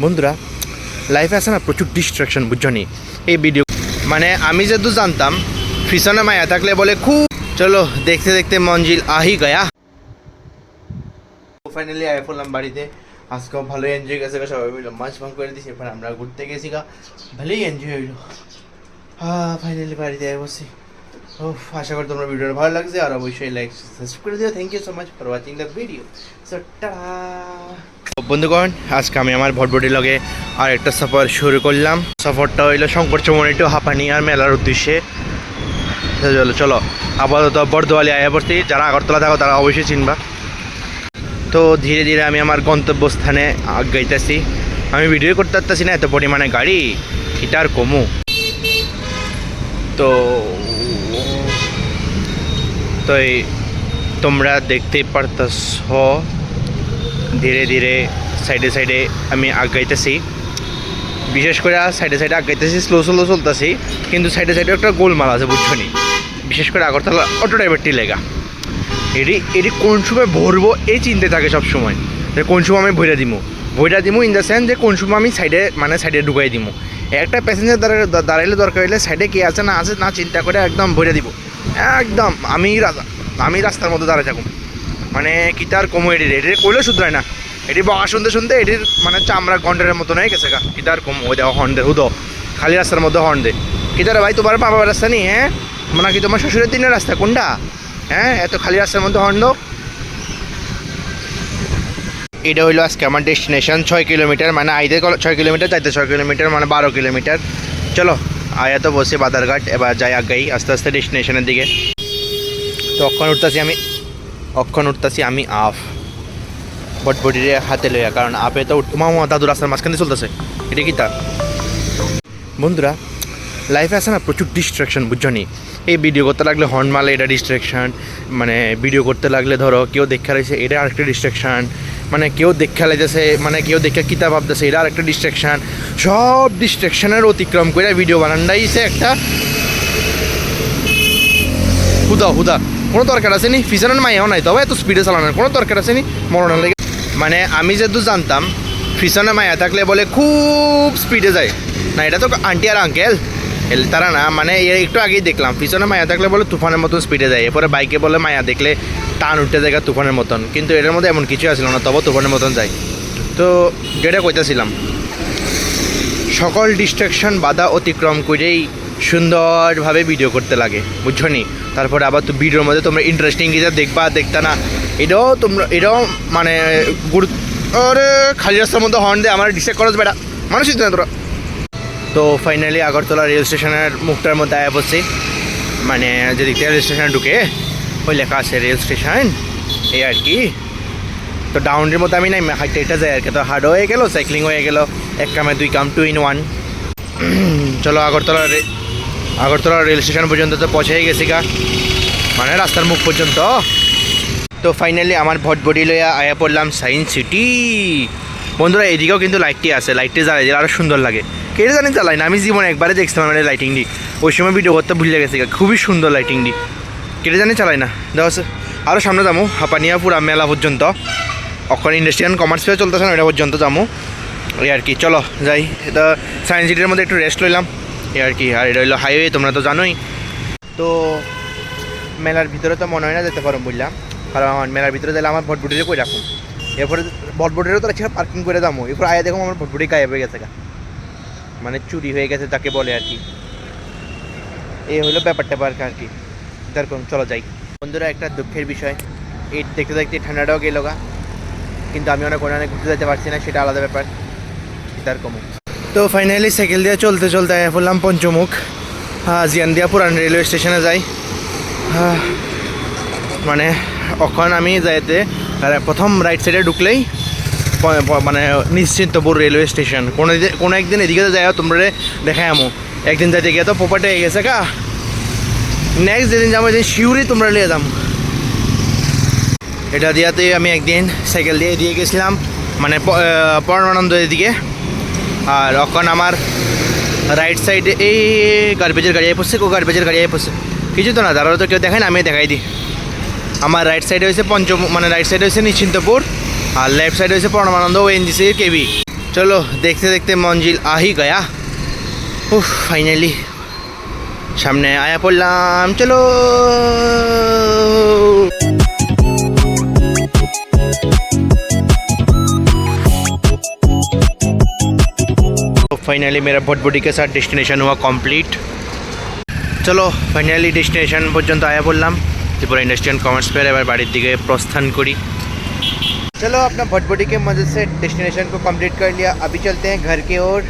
বন্ধুরা লাইফে আছে না প্রচুর ডিস্ট্রাকশন বুঝছনি এই ভিডিও মানে আমি যেহেতু জানতাম পিছনে মায়া থাকলে বলে খুব চলো দেখতে দেখতে মঞ্জিল আহি গয়া ফাইনালি আয় পড়লাম বাড়িতে আজকেও ভালোই এনজয় গেছে সবাই মিলে মাছ ভাঙ করে দিয়েছি এরপর আমরা ঘুরতে গেছি গা ভালোই এনজয় হইলো ফাইনালি বাড়িতে আয় বসি ও আশা করি তোমরা ভিডিওটা ভালো লাগছে আর অবশ্যই লাইক সাবস্ক্রাইব করে দিও thank you so much for watching the video so বন্ধুগণ আজকে আমি আমার ভটভটি লগে আর একটা সফর শুরু করলাম সফরটা হইলো শঙ্কর চৌমনি টু হাঁপানিয়ার মেলার উদ্দেশ্যে চলো আপাতত বর্দোয়ালি আয়া পড়ছি যারা আগরতলা থাকো তারা অবশ্যই চিনবা তো ধীরে ধীরে আমি আমার গন্তব্যস্থানে আগাইতেছি আমি ভিডিও করতে পারতেছি না এত পরিমাণে গাড়ি এটার কমু তো তোমরা দেখতেই পারতেছ ধীরে ধীরে সাইডে সাইডে আমি আগাইতেছি বিশেষ করে সাইডে সাইডে আগাইতেছি স্লো চলতেছি কিন্তু সাইডে সাইডে একটা গোলমাল আছে বুঝছো নি বিশেষ করে আগরতলা অটো ড্রাইভারটি লেগা এটি কোন সময় ভরবো এই চিন্তা থাকে সবসময় যে কোন সময় আমি ভইরা দিমু ইন দ্য সেন্স যে কোন সময় আমি সাইডে ঢুকাই দিমু একটা প্যাসেঞ্জার দাঁড়াইলে দরকার হইলে সাইডে কে আছে না চিন্তা করে একদম ভইরা দিব একদম আমি রাস্তার মধ্যে দাঁড়ায় থাকুম মানে কি তার কমো এটির কইলেও শুধরায় না এটি বকা শুনতে এটির মানে চামড়া গন্ডের মতন হয়ে গেছে গা কি তার কমো ওই দেখো হর্ন দে হুদো খালি রাস্তার মধ্যে হর্ন দে কি তার ভাই তোমার বাবার রাস্তা নেই হ্যাঁ মানে কি তোমার শ্বশুরের দিনের রাস্তা কোনটা হ্যাঁ এত খালি রাস্তার মধ্যে হর্ন দো এটা হইলো আজকে আমার ডেস্টিনেশন 6 কিলোমিটার মানে আইতে 6 কিলোমিটার যাইতে 6 কিলোমিটার মানে 12 কিলোমিটার চলো আয়া তো বসে বাদারঘাট এবার যাই আগাই আস্তে আস্তে ডেস্টিনেশনের দিকে তো অক্ষণ উঠতেছি আমি আফ বটবটিরে হাতে লইয়া কারণ আপে তো মামা দাদু রাস্তার মাঝখানে চলতেছে এটা কি তা বন্ধুরা লাইফে আছে না প্রচুর ডিস্ট্রাকশন বুঝছনি এই ভিডিও করতে লাগলে হর্ন মালে এটা ডিস্ট্রাকশন মানে ভিডিও করতে লাগলে ধরো কেউ দেখা রয়েছে এটা আরেকটা ডিস্ট্রাকশন মানে কেউ দেখা লাইতেছে মানে কেউ দেখা কিতা ভাবতেছে এটা আরেকটা ডিস্ট্রাকশন সব ডিস্ট্রাকশনের অতিক্রম করে ভিডিও বানানটাইছে একটা হুদা কোনো দরকার আছে নি পিছনের মাইয়াও নাই তবে এত স্পিডে চালানোর কোনো দরকার আছে নি মরণের লেগে মানে আমি যেহেতু জানতাম পিছনে মায়া থাকলে বলে খুব স্পিডে যায় না এটা তো আন্টি আর আঙ্কেল তারা না মানে একটু আগেই দেখলাম পিছনে মায়া থাকলে বলে তুফানের মতন স্পিডে যায় এরপরে বাইকে বলে মায়া দেখলে টান উঠতে যায় তুফানের মতন কিন্তু এটার মধ্যে এমন কিছু আসলো না তবে তুফানের মতন যায় তো যেটা কইতেছিলাম সকল ডিস্ট্রাকশন বাধা অতিক্রম করেই সুন্দরভাবে ভিডিও করতে লাগে বুঝছো নি তারপরে আবার তো ভিডিওর মধ্যে তোমরা ইন্টারেস্টিং কিছু দেখতে না এটাও মানে আরে খালি রাস্তার মধ্যে হর্ন দিয়ে আমার ডিস্ট্রাক্ট করছ বেটা মানুষ না তোরা তো ফাইনালি আগরতলা রেল স্টেশনের মুখটার মধ্যে আয়া পড়ছি মানে যদি রেল স্টেশনে ঢুকে ওই লেখা আছে রেল স্টেশন এই আর কি তো ডাউনের মধ্যে আমি নাই হাইটে এটা যায় আর কি তো হার্ড হয়ে গেল সাইক্লিং হয়ে গেল এক কামে দুই কাম 2 in 1 চলো আগরতলা রেল স্টেশন পর্যন্ত তো পৌঁছেই গেছি গা মানে রাস্তার মুখ পর্যন্ত তো ফাইনালি আমার ভটভটি লইয়া আয়া পড়লাম সায়েন্স সিটি বন্ধুরা এদিকেও কিন্তু লাইটটি আছে লাইটটি জ্বালাই দিলে আরও সুন্দর লাগে কেটে জানি জ্বালাই না আমি জীবনে একবারে দেখছিলাম মানে লাইটিং দি ওই সময় ভিডিও করতে ভুলে গেছি খুবই সুন্দর লাইটিং দি কেটে জানি চালাই না দেখা আছে আরও সামনে যাবো হাঁপানিয়া পুরা মেলা পর্যন্ত অক্ষর ইন্ডাস্ট্রিয়াল কমার্স ফেয়ার চলতেছে না ওটা পর্যন্ত যাবো এই আর কি চলো যাই এটা সায়েন্স সিটির মধ্যে একটু রেস্ট লইলাম এই আর কি আর এটা হইলো হাইওয়ে তোমরা তো জানোই তো মেলার ভিতরে তো মনে হয় না যেতে পারো বললাম কারণ আমার মেলার ভিতরে গেলে আমার ভটভটিরে কই রাখুন এরপরে ভটভটিরও তো একটা পার্কিং করে দামো এরপর আয়া দেখো আমার ভটভটি গায়েব হয়ে গেছে মানে চুরি হয়ে গেছে তাকে বলে আর কি এই হলো ব্যাপারটা আর কি তারপর চলো যাই বন্ধুরা একটা দুঃখের বিষয় এই দেখতে দেখতে ঠান্ডাটাও গেল গা কিন্তু আমি অনেক ঘুরতে যেতে পারছি না সেটা আলাদা ব্যাপার তার কম তো ফাইনালি সাইকেল দিয়ে চলতে আয়া পড়লাম পঞ্চমুখ জিয়ানদিয়া পুরান রেলওয়ে স্টেশনে যাই মানে এখন আমি যাইতে প্রথম রাইট সাইডে ঢুকলেই মানে নিশ্চিন্তপুর রেলওয়ে স্টেশন কোনো একদিন এদিকে যাই তোমরা দেখাই আমো একদিন যাইতে গিয়ে তো পোপাটে হয়ে গেছে কা নেক্সট যেদিন যাবো এদিন শিউরি তোমরা নিয়ে যাম এটা দিয়াতে আমি একদিন সাইকেল দিয়ে গেছিলাম মানে পরমানন্দ এদিকে আর এখন আমার রাইট সাইডে এই গার্বেজের গাড়ি পড়ছে গার্বেজের গাড়ি পড়ছে কিছু তো না দাঁড়ালো তো কেউ দেখায় না আমি দেখাই দিই আমার রাইট সাইডে হয়েছে মানে রাইট সাইডে হয়েছে নিশ্চিন্তপুর আর লেফট সাইডে হয়েছে পরমানন্দ ওএনজিসির কেবি चलो देखते देखते मंजिल आ ही गया। उफ फाइनली सामने आया पड़लाम। चलो फाइनली मेरा भटभटी के साथ डेस्टिनेशन हुआ कंप्लीट। चलो फाइनली डेस्टिनेशन पर्यन्त आया पड़लाम त्रिपुरा इंडस्ट्रियल कमार्स फेयर। एबार बाड़ीर दिके प्रस्थान करी। चलो अपना भटभटी के मजे से डेस्टिनेशन को कंप्लीट कर लिया। अभी चलते हैं घर की ओर।